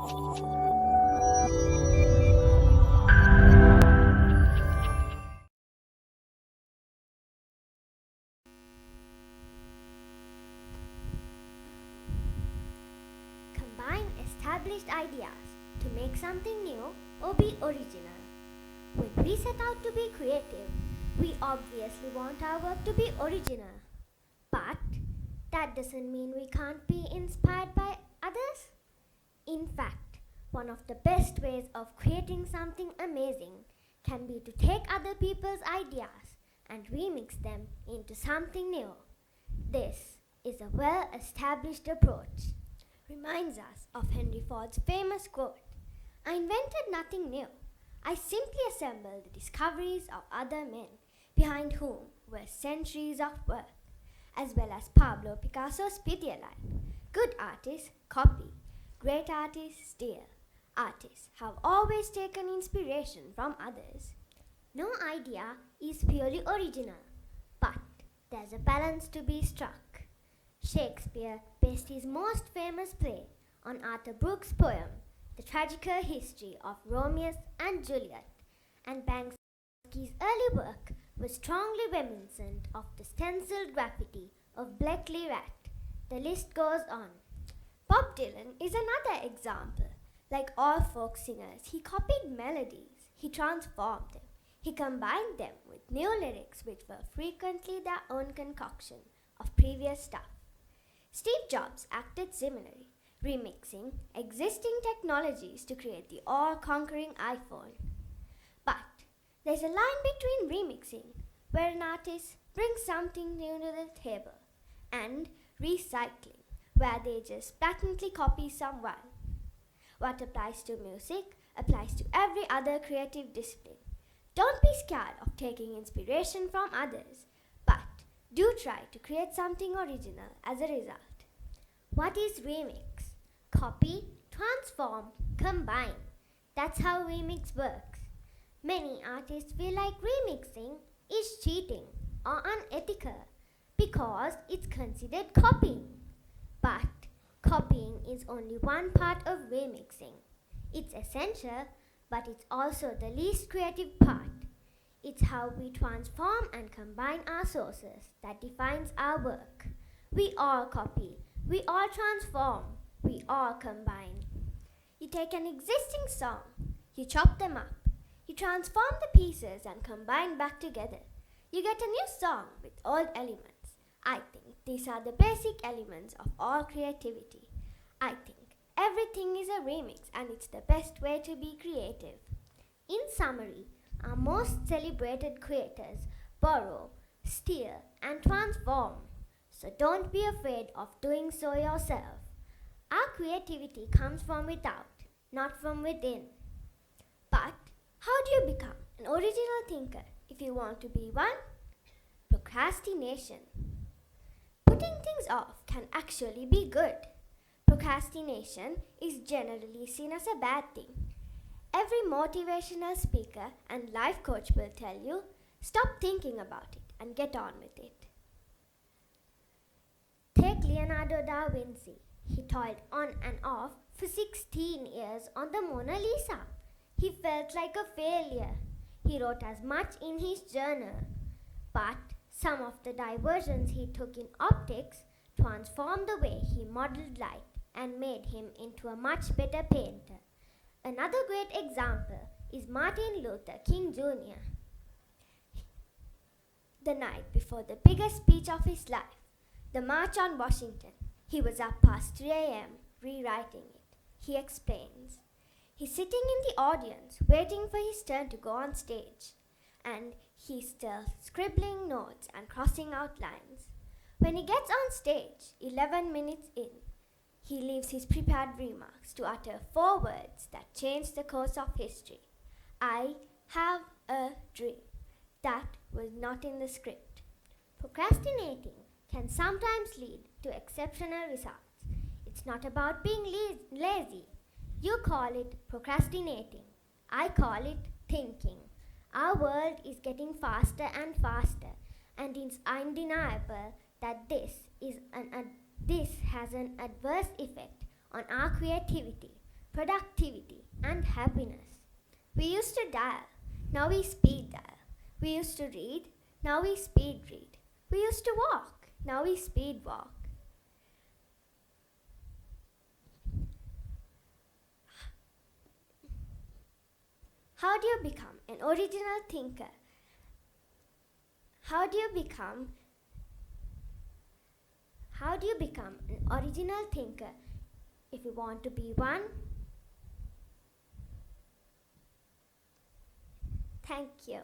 Combine established ideas to make something new or be original. When we set out to be creative, we obviously want our work to be original. But that doesn't mean we can't be inspired by others. In fact, one of the best ways of creating something amazing can be to take other people's ideas and remix them into something new. This is a well-established approach. Reminds us of Henry Ford's famous quote, "I invented nothing new. I simply assembled the discoveries of other men behind whom were centuries of work," as well as Pablo Picasso's pithy line, "Good artists copy, great artists steal. Artists have always taken inspiration from others." No idea is purely original, but there's a balance to be struck. Shakespeare based his most famous play on Arthur Brooks' poem, The Tragical History of Romeo and Juliet, and Banksy's early work was strongly reminiscent of the stenciled graffiti of Blakely Rat. The list goes on. Bob Dylan is another example. Like all folk singers, he copied melodies, he transformed them, he combined them with new lyrics which were frequently their own concoction of previous stuff. Steve Jobs acted similarly, remixing existing technologies to create the all-conquering iPhone. But there's a line between remixing, where an artist brings something new to the table, and recycling, where they just blatantly copy someone. What applies to music applies to every other creative discipline. Don't be scared of taking inspiration from others, but do try to create something original as a result. What is remix? Copy, transform, combine. That's how remix works. Many artists feel like remixing is cheating or unethical because it's considered copying. But copying is only one part of remixing. It's essential, but it's also the least creative part. It's how we transform and combine our sources that defines our work. We all copy, we all transform, we all combine. You take an existing song, you chop them up, you transform the pieces and combine back together. You get a new song with old elements. I think these are the basic elements of all creativity. I think everything is a remix and it's the best way to be creative. In summary, our most celebrated creators borrow, steal, and transform. So don't be afraid of doing so yourself. Our creativity comes from without, not from within. But how do you become an original thinker if you want to be one? Procrastination. Putting things off can actually be good. Procrastination is generally seen as a bad thing. Every motivational speaker and life coach will tell you, stop thinking about it and get on with it. Take Leonardo da Vinci. He toiled on and off for 16 years on the Mona Lisa. He felt like a failure. He wrote as much in his journal. But some of the diversions he took in optics transformed the way he modeled light and made him into a much better painter. Another great example is Martin Luther King Jr. The night before the biggest speech of his life, the March on Washington, he was up past 3 a.m. rewriting it. He explains. He's sitting in the audience waiting for his turn to go on stage, and he's still scribbling notes and crossing out lines. When he gets on stage, 11 minutes in, he leaves his prepared remarks to utter 4 words that change the course of history. I have a dream. That was not in the script. Procrastinating can sometimes lead to exceptional results. It's not about being lazy. You call it procrastinating. I call it thinking. Our world is getting faster and faster, and it's undeniable that this has an adverse effect on our creativity. productivity, and happiness. We used to dial, now we speed dial. We used to read, now we speed read. We used to walk, now we speed walk. How do you become an original thinker? How do you become an original thinker if you want to be one? Thank you.